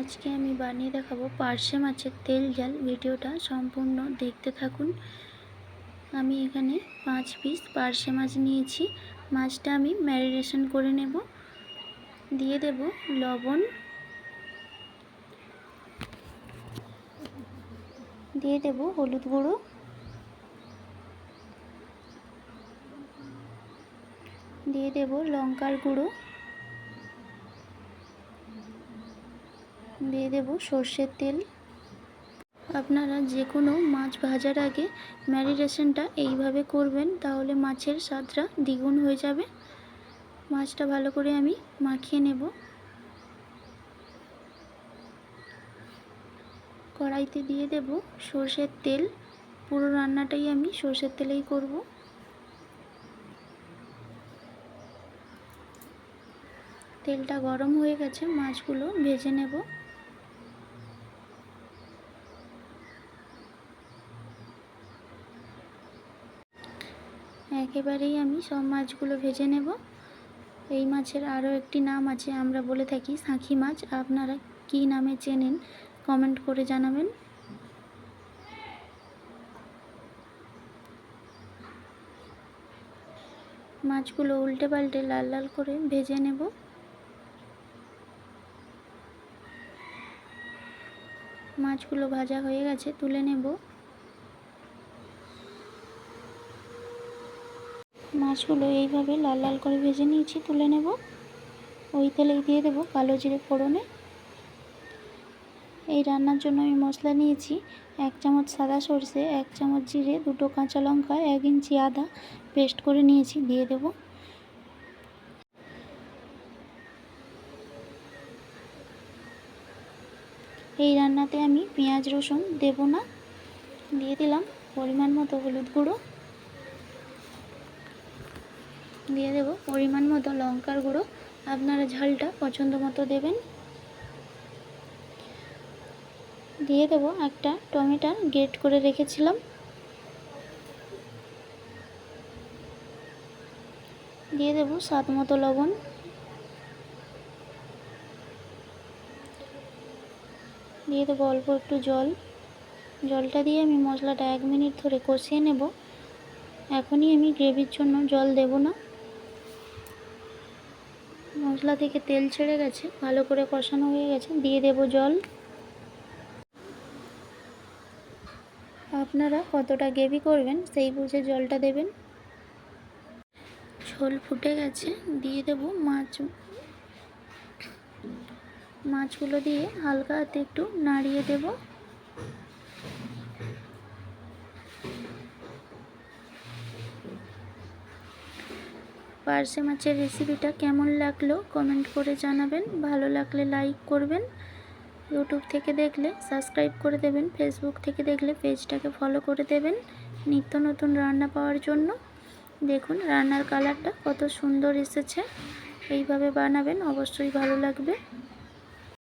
আজকে আমি বানিয়ে দেখাবো পার্শে মাছের তেল ঝাল। ভিডিওটা সম্পূর্ণ দেখতে থাকুন। আমি এখানে 5 পিস পার্শে মাছ নিয়েছি। মাছটা আমি ম্যারিনেশন করে নেব। দিয়ে দেব লবণ, দিয়ে দেব হলুদ গুঁড়ো, দিয়ে দেব লঙ্কার গুঁড়ো, দিয়ে দেব সর্ষের তেল। আপনারা যে কোনো মাছ ভাজার আগে ম্যারিনেশনটা এইভাবে করবেন, তাহলে মাছের স্বাদটা দ্বিগুণ হয়ে যাবে। মাছটা ভালো করে আমি মাখিয়ে নেব। কড়াইতে দিয়ে দেব সর্ষের তেল। পুরো রান্নাটাই আমি সর্ষের তেলেই করব। তেলটা গরম হয়ে গেছে, মাছগুলো ভেজে নেব। একেবারেই আমি সব মাছগুলো ভেজে নেব। এই মাছের আরও একটি নাম আছে, আমরা বলে থাকি শাঁখি মাছ। আপনারা কী নামে চেনেন কমেন্ট করে জানাবেন। মাছগুলো উল্টে পাল্টে লাল লাল করে ভেজে নেব। মাছগুলো ভাজা হয়ে গেছে, তুলে নেব। মাছগুলো এইভাবে লাল লাল করে ভেজে নিয়েছি, তুলে নেব। ওই তেলেই দিয়ে দেব কালো জিরে ফোড়নে। এই রান্নার জন্য আমি মশলা নিয়েছি 1 চামচ সাদা সরষে, 1 চামচ জিরে, 2টো কাঁচা লঙ্কা, 1 ইঞ্চি আদা পেস্ট করে নিয়েছি, দিয়ে দেব। এই রান্নাতে আমি পেঁয়াজ রসুন দেব না। দিয়ে দিলাম পরিমাণ মতো হলুদ গুঁড়ো, দিয়ে দেব পরিমাণ মতো লঙ্কার গুঁড়ো। আপনারা ঝালটা পছন্দ মতো দেবেন। দিয়ে দেব একটা টমেটো গ্রেট করে রেখেছিলাম। দিয়ে দেব স্বাদ মতো লবণ। দিয়ে দেবো অল্প একটু জল। জলটা দিয়ে আমি মশলাটা 1 মিনিট ধরে কষিয়ে নেব। এখনই আমি গ্রেভির জন্য জল দেব না। মশলা থেকে তেল ছেড়ে গেছে, ভালো করে কষানো হয়ে গেছে, দিয়ে দেব জল। আপনারা কতটা গ্রেভি করবেন সেই বুঝে জলটা দেবেন। ঝোল ফুটে গেছে, দিয়ে দেব মাছগুলো দিয়ে হালকা হাতে একটু নাড়িয়ে দেব। পার্শে মাছের রেসিপিটা কেমন লাগলো কমেন্ট করে জানাবেন। ভালো লাগলে লাইক করবেন। ইউটিউব থেকে দেখলে সাবস্ক্রাইব করে দেবেন। ফেসবুক থেকে দেখলে পেজটাকে ফলো করে দেবেন নিত্য নতুন রান্না পাওয়ার জন্য। দেখুন রান্নার কালারটা কত সুন্দর এসেছে। এইভাবে বানাবেন, অবশ্যই ভালো লাগবে।